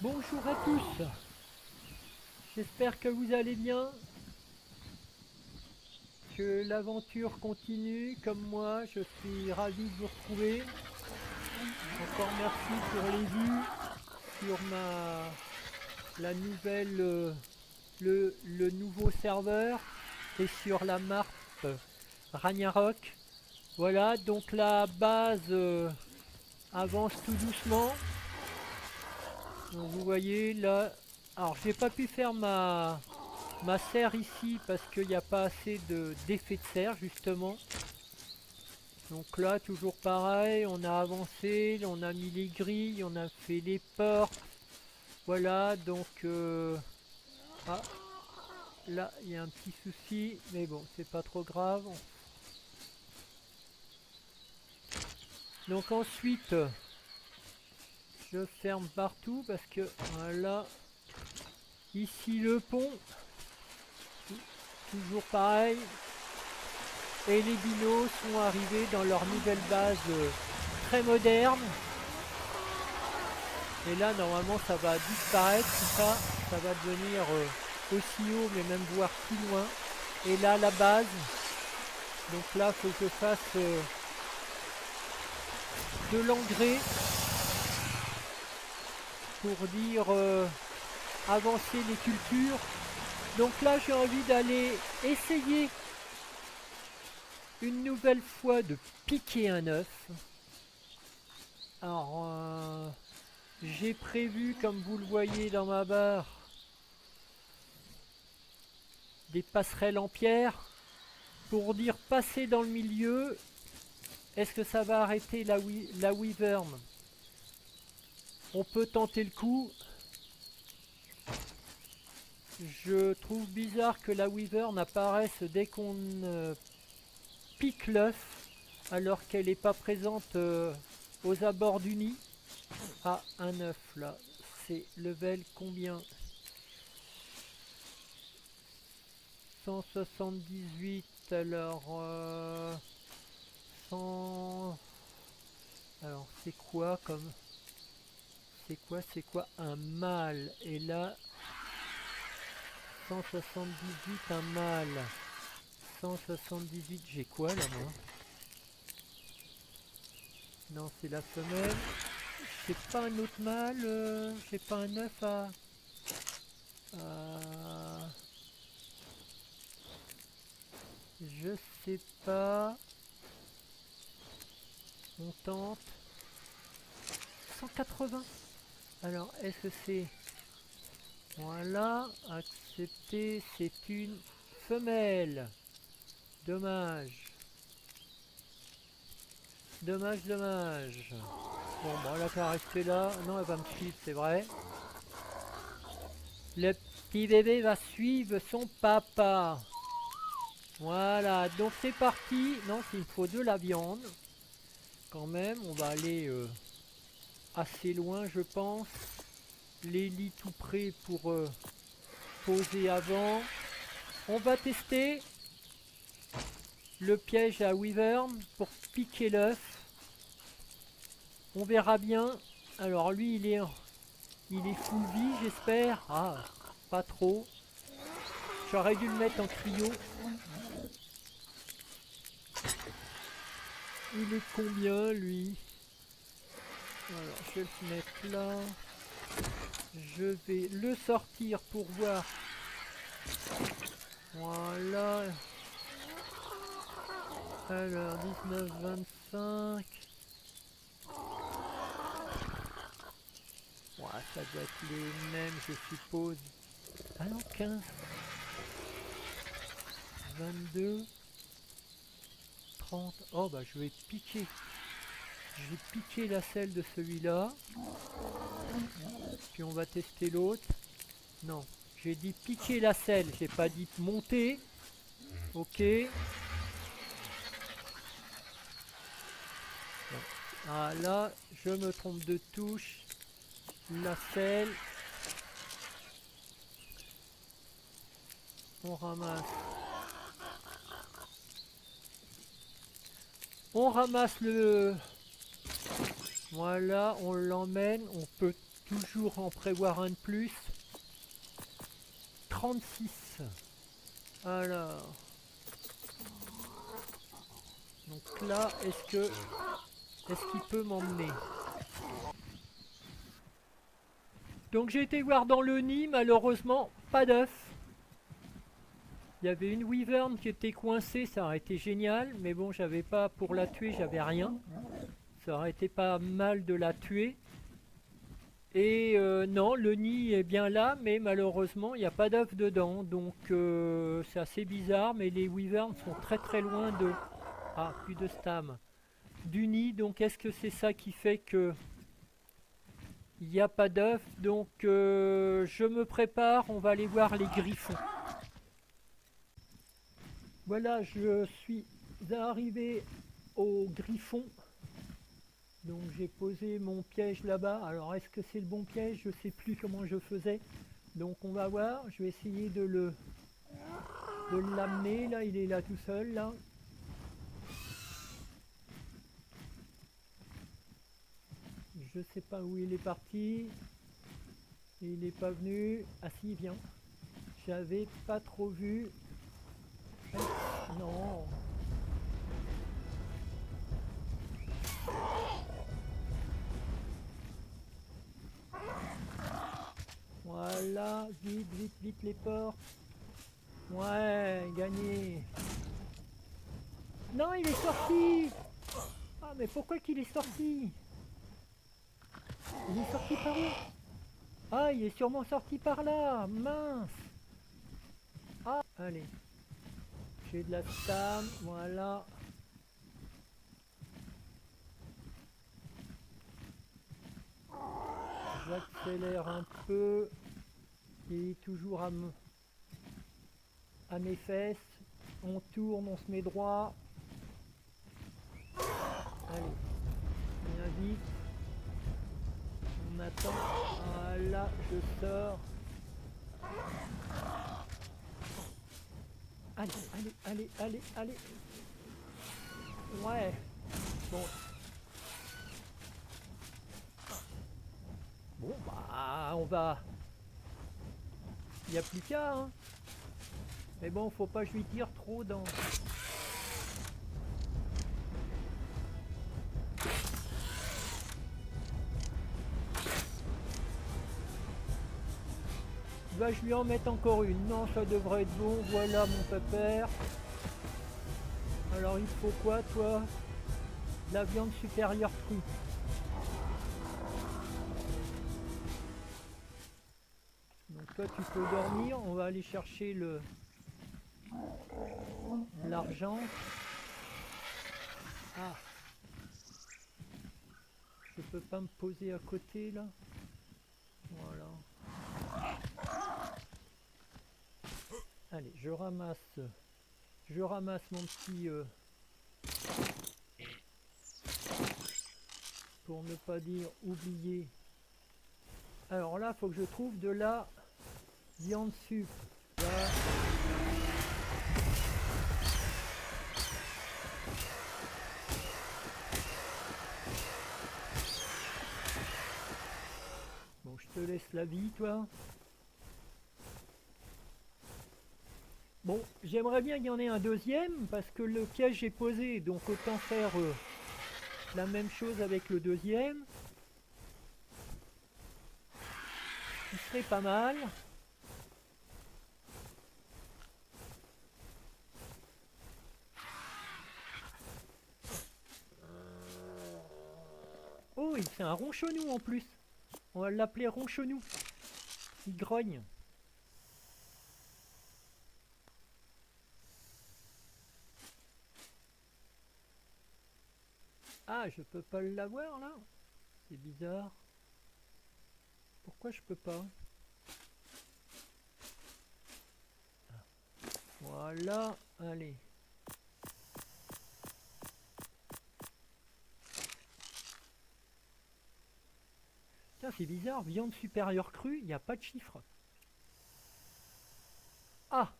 Bonjour à tous, j'espère que vous allez bien, que l'aventure continue comme moi, je suis ravi de vous retrouver. Encore merci pour les vues sur la nouvelle, le nouveau serveur et sur la map Ragnarok. Voilà, donc la base avance tout doucement. Donc vous voyez là, alors j'ai pas pu faire ma serre ici parce qu'il n'y a pas assez d'effet de serre justement. Donc là toujours pareil, on a avancé, on a mis les grilles, on a fait les portes. Voilà donc ah, là il y a un petit souci mais bon c'est pas trop grave. Donc ensuite je ferme partout parce que voilà ici le pont toujours pareil. Et les dinos sont arrivés dans leur nouvelle base très moderne. Et là, normalement, ça va disparaître, tout ça. Ça va devenir aussi haut, mais même voir plus loin. Et là, la base. Donc là, il faut que je fasse de l'engrais pour dire avancer les cultures. Donc là, j'ai envie d'aller essayer une nouvelle fois de piquer un œuf. Alors, j'ai prévu, comme vous le voyez dans ma barre, des passerelles en pierre pour dire passer dans le milieu. Est-ce que ça va arrêter la wyvern? On peut tenter le coup. Je trouve bizarre que la wyvern apparaisse dès qu'on pique l'œuf alors qu'elle n'est pas présente aux abords du nid. Ah, un œuf là. C'est level combien? 178, alors 100. Alors c'est quoi comme. C'est quoi un mâle? Et là 178 un mâle. 178 j'ai quoi là moi? Non c'est la femelle. J'ai pas un autre mâle, j'ai pas un œuf à- Je sais pas. On tente. 180. Alors est-ce que c'est... Voilà, accepter, c'est une femelle. Dommage. Dommage, dommage. Bon, bon, elle a qu'à rester là. Non, elle va me suivre, c'est vrai. Le petit bébé va suivre son papa. Voilà, donc c'est parti. Non, il me faut de la viande. Quand même, on va aller assez loin, je pense. Les lits tout prêts pour poser avant. On va tester le piège à wyvern pour piquer l'œuf. On verra bien. Alors lui, il est full vie, j'espère. Ah, pas trop. J'aurais dû le mettre en cryo. Il est combien, lui? Alors, je vais le mettre là. Je vais le sortir pour voir. Voilà. Alors, 19, 25. Ouais, ça doit être les mêmes, je suppose. Ah non, 15. 22. 30. Oh, bah, je vais piquer. Je vais piquer la selle de celui-là. Puis on va tester l'autre. Non, j'ai dit piquer la selle, j'ai pas dit monter. Ok. Bon. Ah là, je me trompe de touche. La selle. On ramasse. On ramasse le... Voilà, on l'emmène. On peut toujours en prévoir un de plus. 36. Alors. Donc là, est-ce qu'il peut m'emmener? Donc j'ai été voir dans le nid, malheureusement, pas d'œuf. Il y avait une wyvern qui était coincée, ça aurait été génial, mais bon, j'avais pas pour la tuer, j'avais rien. Ça aurait été pas mal de la tuer. Et non, le nid est bien là, mais malheureusement, il n'y a pas d'œuf dedans. Donc c'est assez bizarre, mais les wyverns sont très très loin de... Ah, plus de stam. Du nid, donc est-ce que c'est ça qui fait que il n'y a pas d'œuf? Donc je me prépare, on va aller voir les griffons. Voilà, je suis arrivé au griffon. Donc j'ai posé mon piège là-bas. Alors est-ce que c'est le bon piège? Je sais plus comment je faisais. Donc on va voir, je vais essayer de l'amener. Là, il est là tout seul là. Je sais pas où il est parti. Il n'est pas venu. Ah si, il vient. J'avais pas trop vu. Non. Voilà, vite, vite, vite les portes. Ouais, gagné. Non, il est sorti. Ah, mais pourquoi qu'il est sorti? Il est sorti par où? Ah, il est sûrement sorti par là. Mince. Ah, allez. J'ai de la stam, voilà. J'accélère un peu. Il est toujours à mes fesses. On tourne, on se met droit. Allez, viens vite. On attend. Voilà, je sors. Allez, allez, allez, allez, allez. Ouais. Bon. Bon, bah, on va... Il n'y a plus qu'à, hein. Mais bon, faut pas que je lui tire trop dans... Va, je lui en mettre encore une. Non, ça devrait être bon. Voilà mon pépère. Alors, il faut quoi, toi? De la viande supérieure crue. Donc toi, tu peux dormir. On va aller chercher l'argent. Ah. Je peux pas me poser à côté, là. Voilà. Allez, je ramasse mon petit... pour ne pas dire oublier. Alors là, faut que je trouve de la viande sup. Là. Bon, je te laisse la vie, toi. Bon, j'aimerais bien qu'il y en ait un deuxième, parce que le piège est posé, donc autant faire la même chose avec le deuxième. Ce serait pas mal. Oh, il fait un ronchonou en plus. On va l'appeler ronchonou. Il grogne. Ah, je peux pas l'avoir là? C'est bizarre. Pourquoi je peux pas? Voilà, allez. Tiens, c'est bizarre, viande supérieure crue, il n'y a pas de chiffre. Ah!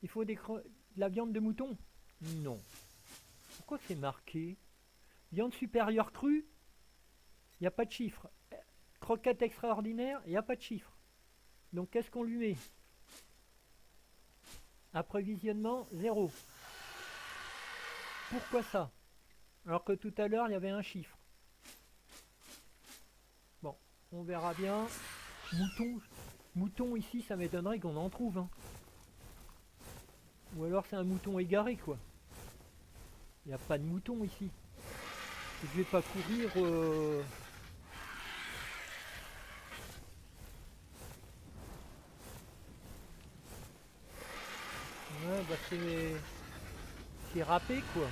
Il faut de la viande de mouton? Non. Pourquoi c'est marqué? Viande supérieure crue, il n'y a pas de chiffre. croquette extraordinaire, il n'y a pas de chiffre. Donc qu'est-ce qu'on lui met? Approvisionnement 0. Pourquoi ça? Alors que tout à l'heure il y avait un chiffre. Bon, on verra bien. Mouton ici, ça m'étonnerait qu'on en trouve. Hein. Ou alors c'est un mouton égaré quoi. Il n'y a pas de mouton ici. Je vais pas courir. Ouais, bah c'est râpé quoi.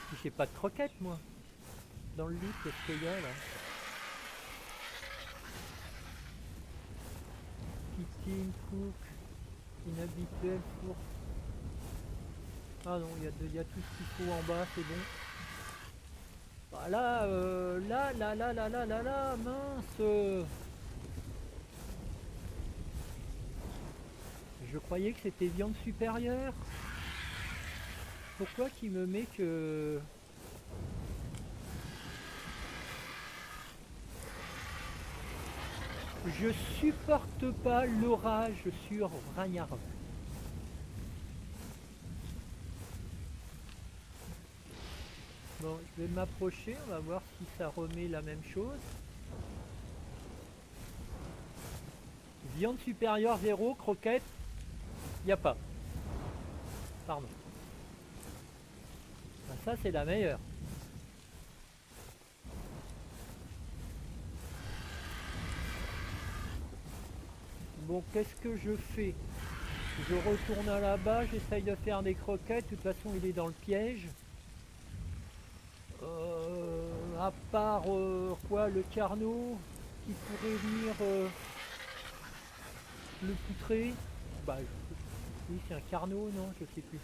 Puis j'ai pas de croquettes moi. Dans le lit, qu'est-ce qu'il y a là? Kitchen, cook, inhabituel, four. Ah non, il y a tout ce qu'il faut en bas, c'est bon. Bah là, là, mince. Je croyais que c'était viande supérieure. Pourquoi qu'il me met que... Je supporte pas l'orage sur Ragnarok. Bon, je vais m'approcher, on va voir si ça remet la même chose. Viande supérieure 0, croquette, il n'y a pas. Pardon. Ben ça c'est la meilleure. Bon, qu'est-ce que je fais? Je retourne à là-bas, j'essaye de faire des croquettes, de toute façon il est dans le piège. À part quoi, le carnot qui pourrait venir le poutrer. Bah oui, c'est un carnot, non, je sais plus.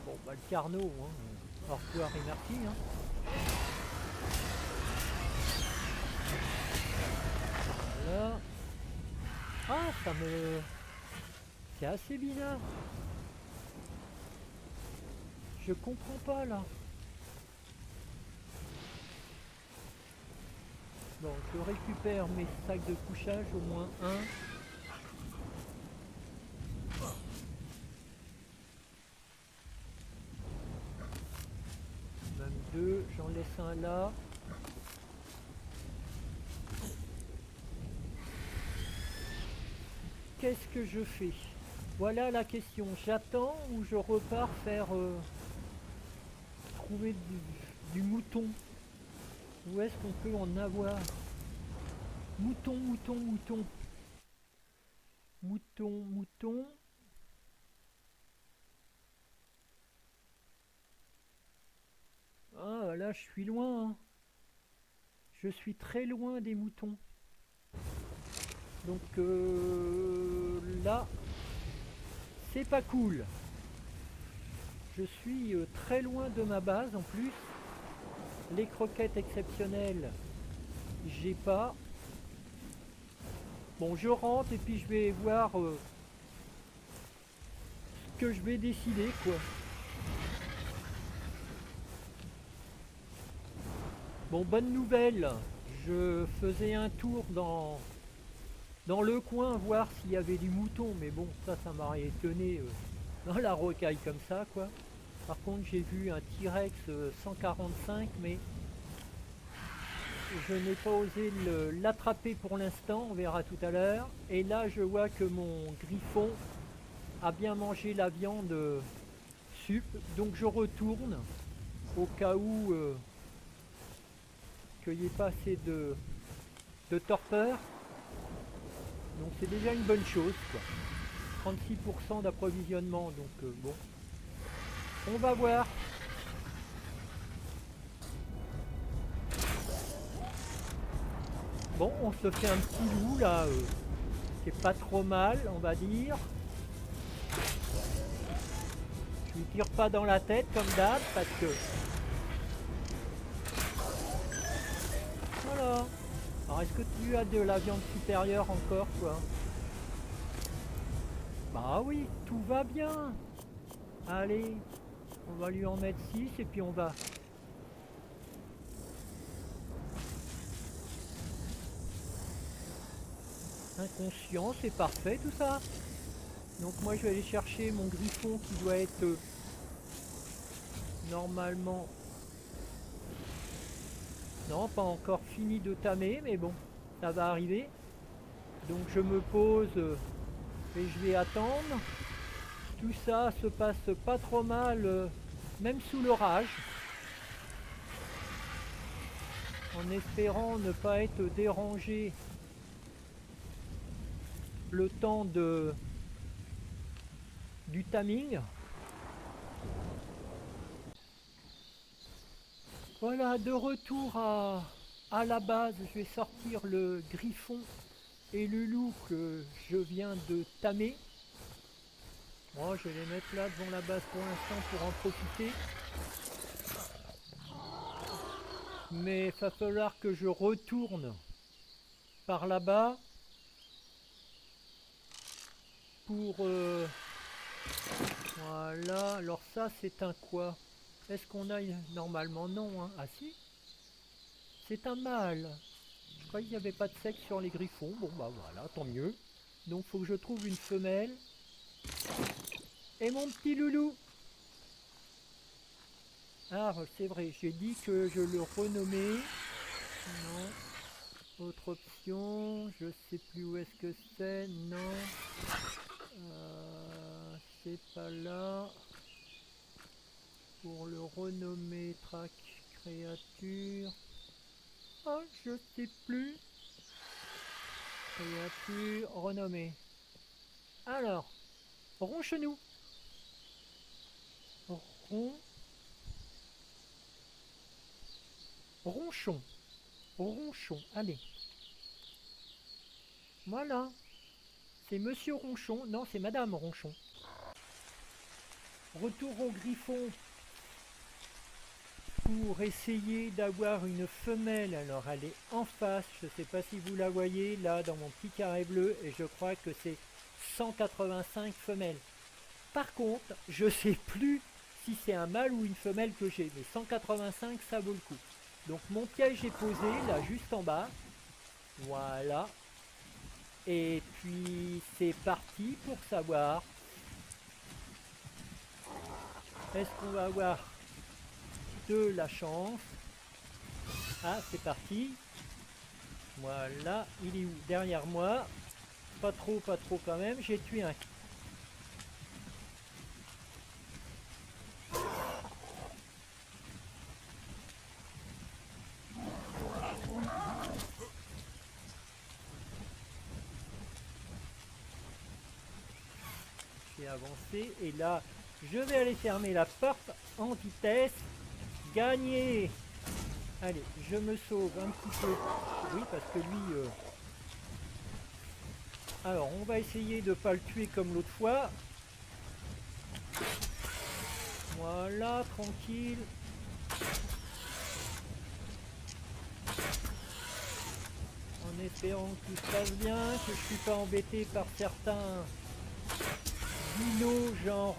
Bon bah le carnot, hein. Au revoir et merci. Hein. Voilà. Ah, ça me... C'est assez bizarre. Je comprends pas là. Bon, je récupère mes sacs de couchage, au moins un. Même deux, j'en laisse un là. Qu'est-ce que je fais? Voilà la question. J'attends ou je repars faire trouver du mouton? Où est-ce qu'on peut en avoir? Mouton, mouton, mouton. Mouton, mouton. Ah là, je suis loin. Hein. Je suis très loin des moutons. Donc là, c'est pas cool. Je suis très loin de ma base en plus. Les croquettes exceptionnelles, j'ai pas. Bon, je rentre et puis je vais voir ce que je vais décider quoi. Bon, bonne nouvelle. Je faisais un tour dans le coin voir s'il y avait du mouton, mais bon, ça m'aurait étonné dans la rocaille comme ça quoi. Par contre, j'ai vu un T-Rex 145, mais je n'ai pas osé l'attraper pour l'instant, on verra tout à l'heure. Et là, je vois que mon griffon a bien mangé la viande sup, donc je retourne au cas où qu'il n'y ait pas assez de torpeur. Donc c'est déjà une bonne chose, quoi. 36% d'approvisionnement, donc bon. On va voir. Bon, on se fait un petit loup là, c'est pas trop mal, on va dire. Je lui tire pas dans la tête comme d'hab parce que... Voilà. Alors est-ce que tu as de la viande supérieure encore quoi? Bah oui, tout va bien. Allez, on va lui en mettre 6 et puis on va inconscient, c'est parfait tout ça. Donc moi je vais aller chercher mon griffon qui doit être normalement... Non, pas encore fini de tamer, mais bon, ça va arriver. Donc je me pose et je vais attendre. Tout ça se passe pas trop mal, même sous l'orage. En espérant ne pas être dérangé le temps du timing. Voilà, de retour à la base, je vais sortir le griffon et le loup que je viens de tamer. Moi, je vais les mettre là devant la base pour l'instant pour en profiter. Mais il va falloir que je retourne par là-bas pour... voilà, alors ça c'est un quoi? Est-ce qu'on a... Normalement non, hein. Ah si, c'est un mâle. Je croyais qu'il n'y avait pas de sexe sur les griffons. Bon bah voilà, tant mieux. Donc faut que je trouve une femelle. Et mon petit loulou. Ah c'est vrai, j'ai dit que je le renommais. Non. Autre option, je sais plus où est-ce que c'est. Non. C'est pas là. Pour le renommer, track créature. Oh, je sais plus. Créature, renommer. Alors, ronchenou. Ron... Ronchon. Ronchon, allez. Voilà. C'est Monsieur Ronchon. Non, c'est Madame Ronchon. Retour au griffon pour essayer d'avoir une femelle. Alors elle est en face, je ne sais pas si vous la voyez là dans mon petit carré bleu et je crois que c'est 185 femelles. Par contre, je ne sais plus si c'est un mâle ou une femelle que j'ai, mais 185 ça vaut le coup. Donc mon piège est posé là juste en bas. Voilà. Et puis c'est parti pour savoir est-ce qu'on va avoir de la chance. Ah, c'est parti. Voilà, il est où? Derrière moi. Pas trop quand même. J'ai tué un. J'ai avancé et là, je vais aller fermer la porte en vitesse. Gagner. Allez, je me sauve un petit peu. Oui, parce que lui... Alors, on va essayer de ne pas le tuer comme l'autre fois. Voilà, tranquille. En espérant que tout se passe bien, que je ne suis pas embêté par certains dinos genre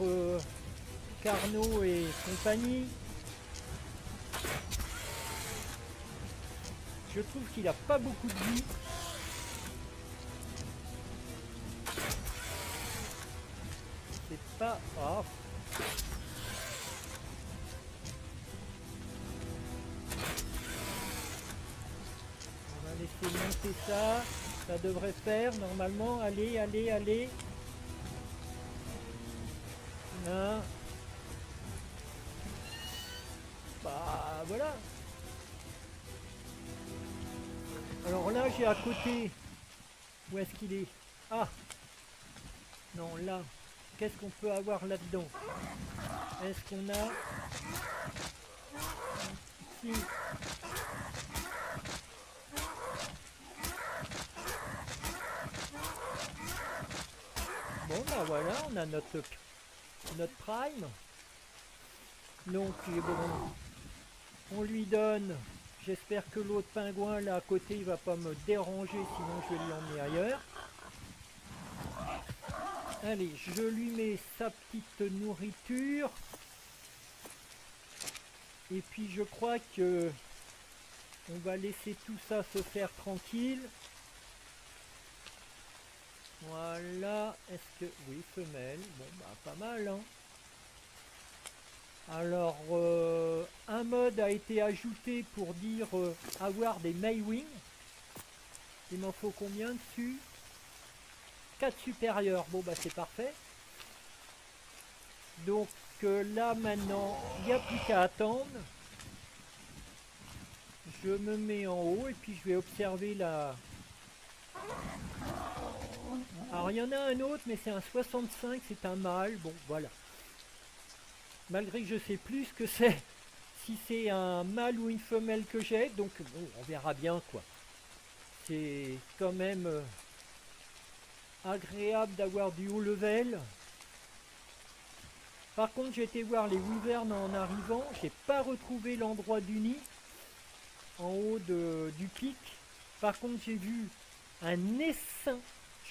Carnot et compagnie. Je trouve qu'il a pas beaucoup de vie. C'est pas... Oh. On va laisser monter ça. Ça devrait faire normalement. Allez, allez, allez. Là. Bah voilà. Alors là j'ai à côté. Où est-ce qu'il est? Ah. Non là. Qu'est-ce qu'on peut avoir là-dedans? Est-ce qu'on a... Ici. Bon bah voilà, on a notre prime. Donc bon, on lui donne. J'espère que l'autre pingouin là à côté il va pas me déranger, sinon je vais l'emmener ailleurs. Allez, je lui mets sa petite nourriture. Et puis je crois que on va laisser tout ça se faire tranquille. Voilà, est-ce que... Oui, femelle, bon bah pas mal, hein. Alors, un mode a été ajouté pour dire avoir des Maywing. Il m'en faut combien dessus? 4 supérieurs, bon bah c'est parfait. Donc là maintenant, il n'y a plus qu'à attendre. Je me mets en haut et puis je vais observer la... Alors il y en a un autre, mais c'est un 65, c'est un mâle, bon voilà. Malgré que je sais plus ce que c'est, si c'est un mâle ou une femelle que j'ai, donc bon, on verra bien quoi. C'est quand même agréable d'avoir du haut level. Par contre, j'ai été voir les wyverns en arrivant, j'ai pas retrouvé l'endroit du nid en haut du pic. Par contre, j'ai vu un essaim,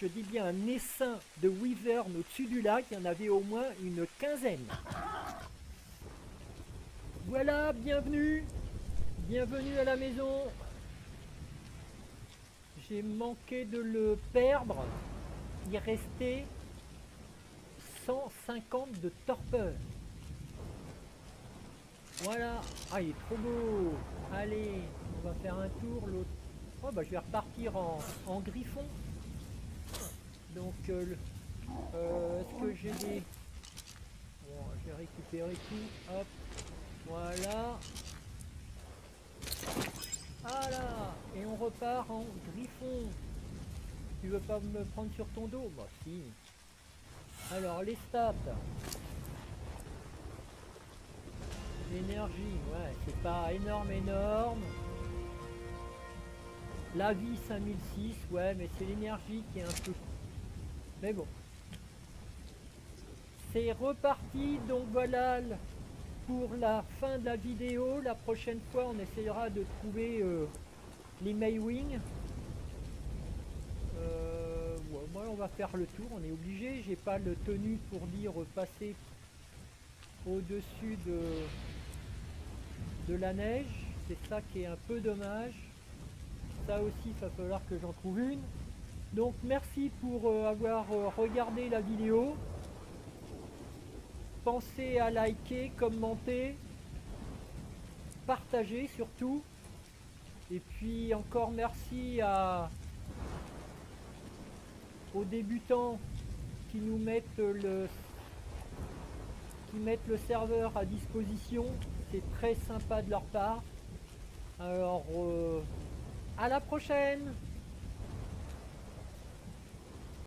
je dis bien un essaim de wyverns au-dessus du lac, il y en avait au moins une quinzaine. Voilà, bienvenue, bienvenue à la maison. J'ai manqué de le perdre, il restait 150 de torpeur. Voilà, ah il est trop beau. Allez, on va faire un tour, l'autre. Oh bah je vais repartir en griffon. Donc est-ce que j'ai des... Bon, je vais récupérer tout, hop, voilà. Voilà, et on repart en griffon. Tu veux pas me prendre sur ton dos? Bah si. Alors les stats. L'énergie, ouais, c'est pas énorme. La vie 5006, ouais, mais c'est l'énergie qui est un peu... Mais bon. C'est reparti, donc voilà pour la fin de la vidéo. La prochaine fois, on essayera de trouver les Maywing. Ouais, moi, on va faire le tour, on est obligé. J'ai pas le tenue pour dire passer au-dessus de la neige. C'est ça qui est un peu dommage. Ça aussi, il va falloir que j'en trouve une. Donc, merci pour avoir regardé la vidéo. Pensez à liker, commenter, partager surtout. Et puis encore merci aux débutants qui nous mettent le serveur à disposition. C'est très sympa de leur part. Alors à la prochaine!